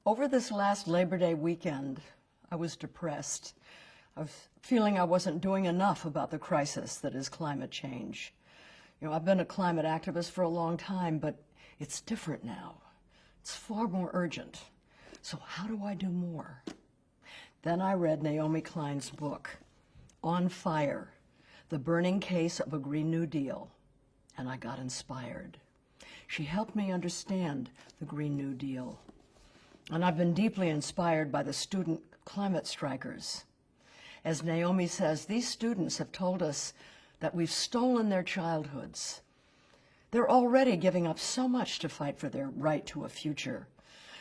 Over this last Labor Day weekend, I was depressed. I was feeling I wasn't doing enough about the crisis that is climate change. I've been a climate activist for a long time, but it's different now. It's far more urgent. So how do I do more? Then I read Naomi Klein's book, On Fire, The Burning Case of a Green New Deal, and I got inspired. She helped me understand the Green New Deal. And I've been deeply inspired by the student climate strikers. As Naomi says, these students have told us that we've stolen their childhoods. They're already giving up so much to fight for their right to a future.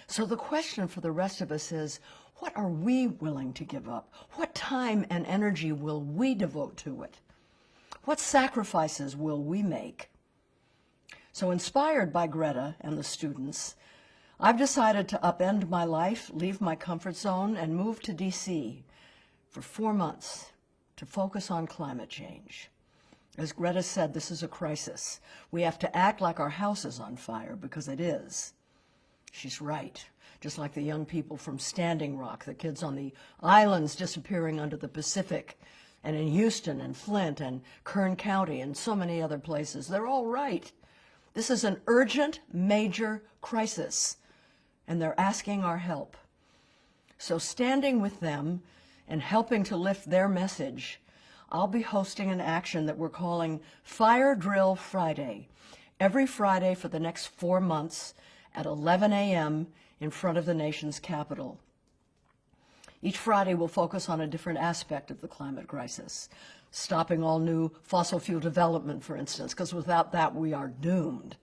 So the question for the rest of us is, what are we willing to give up? What time and energy will we devote to it? What sacrifices will we make? So inspired by Greta and the students, I've decided to upend my life, leave my comfort zone, and move to DC for 4 months to focus on climate change. As Greta said, this is a crisis. We have to act like our house is on fire, because it is. She's right. Just like the young people from Standing Rock, the kids on the islands disappearing under the Pacific, and in Houston and Flint and Kern County and so many other places. They're all right. This is an urgent, major crisis, and they're asking our help. So standing with them and helping to lift their message, I'll be hosting an action that we're calling Fire Drill Friday, every Friday for the next 4 months at 11 a.m. in front of the nation's capital. Each Friday will focus on a different aspect of the climate crisis, stopping all new fossil fuel development, for instance, because without that we are doomed,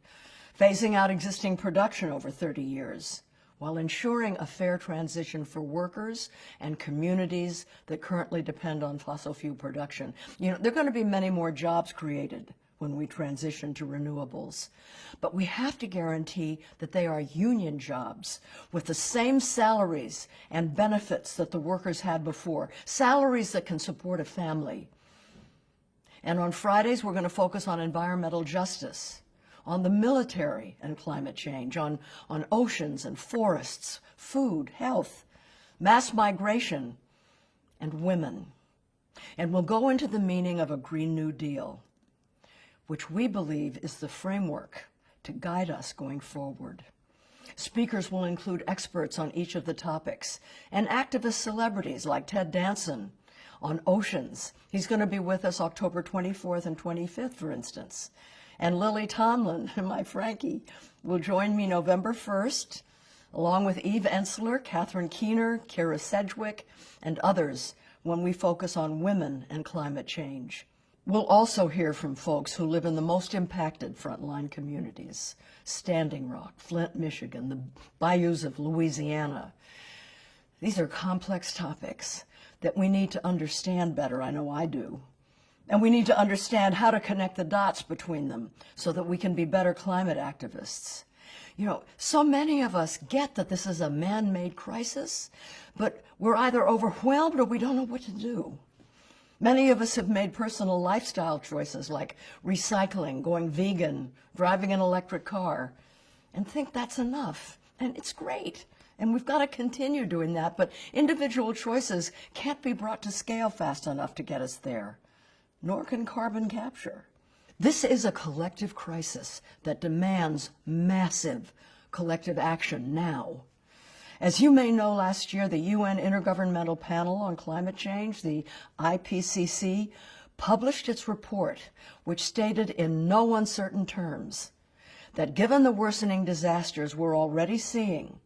phasing out existing production over 30 years, while ensuring a fair transition for workers and communities that currently depend on fossil fuel production. There are going to be many more jobs created when we transition to renewables. But we have to guarantee that they are union jobs with the same salaries and benefits that the workers had before, salaries that can support a family. And on Fridays, we're going to focus on environmental justice, on the military and climate change, on oceans and forests, food, health, mass migration, and women. And we'll go into the meaning of a Green New Deal, which we believe is the framework to guide us going forward. Speakers will include experts on each of the topics and activist celebrities like Ted Danson on oceans. He's going to be with us October 24th and 25th, for instance. And Lily Tomlin, my Frankie, will join me November 1st, along with Eve Ensler, Catherine Keener, Kara Sedgwick, and others when we focus on women and climate change. We'll also hear from folks who live in the most impacted frontline communities, Standing Rock, Flint, Michigan, the bayous of Louisiana. These are complex topics that we need to understand better. I know I do. And we need to understand how to connect the dots between them so that we can be better climate activists. So many of us get that this is a man-made crisis, but we're either overwhelmed or we don't know what to do. Many of us have made personal lifestyle choices like recycling, going vegan, driving an electric car, and think that's enough. And it's great. And we've got to continue doing that, but individual choices can't be brought to scale fast enough to get us there, nor can carbon capture. This is a collective crisis that demands massive collective action now. As you may know, last year, the UN Intergovernmental Panel on Climate Change, the IPCC, published its report, which stated in no uncertain terms that given the worsening disasters we're already seeing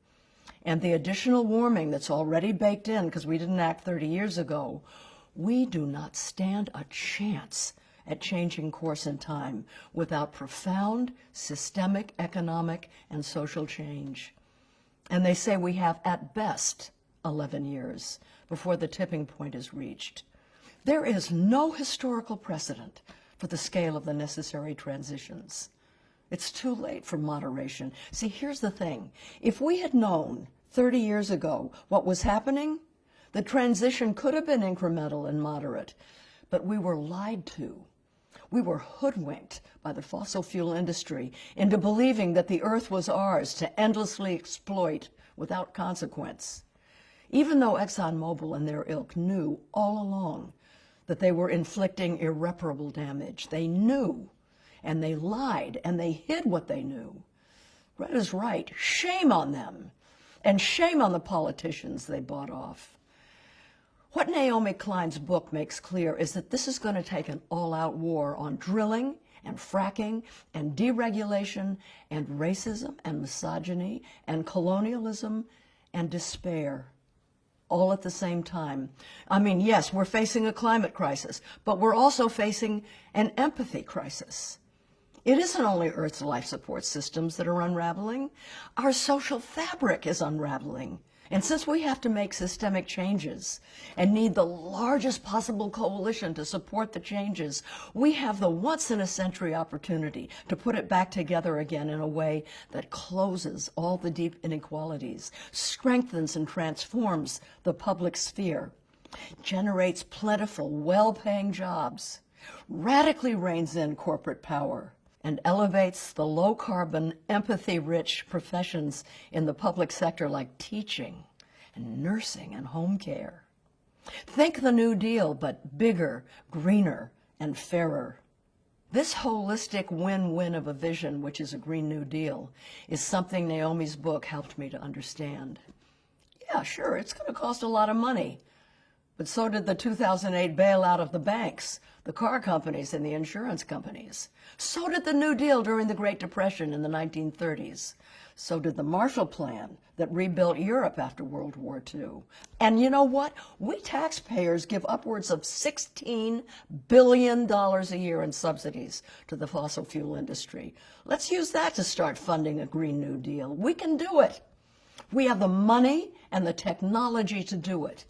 and the additional warming that's already baked in because we didn't act 30 years ago, we do not stand a chance at changing course in time without profound systemic, economic, and social change. And they say we have, at best, 11 years before the tipping point is reached. There is no historical precedent for the scale of the necessary transitions. It's too late for moderation. See, here's the thing. If we had known 30 years ago what was happening, the transition could have been incremental and moderate, but we were lied to. We were hoodwinked by the fossil fuel industry into believing that the earth was ours to endlessly exploit without consequence. Even though ExxonMobil and their ilk knew all along that they were inflicting irreparable damage. They knew, and they lied, and they hid what they knew. Greta's right. Shame on them, and shame on the politicians they bought off. What Naomi Klein's book makes clear is that this is going to take an all-out war on drilling and fracking and deregulation and racism and misogyny and colonialism and despair, all at the same time. I mean, yes, we're facing a climate crisis, but we're also facing an empathy crisis. It isn't only Earth's life support systems that are unraveling. Our social fabric is unraveling. And since we have to make systemic changes and need the largest possible coalition to support the changes, we have the once-in-a-century opportunity to put it back together again in a way that closes all the deep inequalities, strengthens and transforms the public sphere, generates plentiful, well-paying jobs, radically reins in corporate power, and elevates the low-carbon, empathy-rich professions in the public sector like teaching and nursing and home care. Think the New Deal, but bigger, greener, and fairer. This holistic win-win of a vision, which is a Green New Deal, is something Naomi's book helped me to understand. Yeah, sure, it's going to cost a lot of money, but so did the 2008 bailout of the banks, the car companies, and the insurance companies. So did the New Deal during the Great Depression in the 1930s. So did the Marshall Plan that rebuilt Europe after World War II. And you know what? We taxpayers give upwards of $16 billion a year in subsidies to the fossil fuel industry. Let's use that to start funding a Green New Deal. We can do it. We have the money and the technology to do it.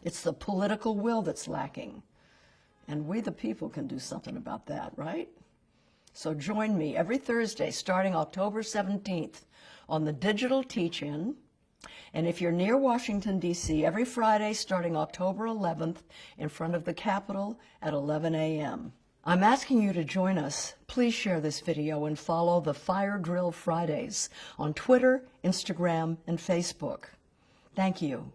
It's the political will that's lacking. And we, the people, can do something about that, right? So join me every Thursday starting October 17th on the Digital Teach-In. And if you're near Washington, D.C., every Friday starting October 11th in front of the Capitol at 11 a.m. I'm asking you to join us. Please share this video and follow the Fire Drill Fridays on Twitter, Instagram, and Facebook. Thank you.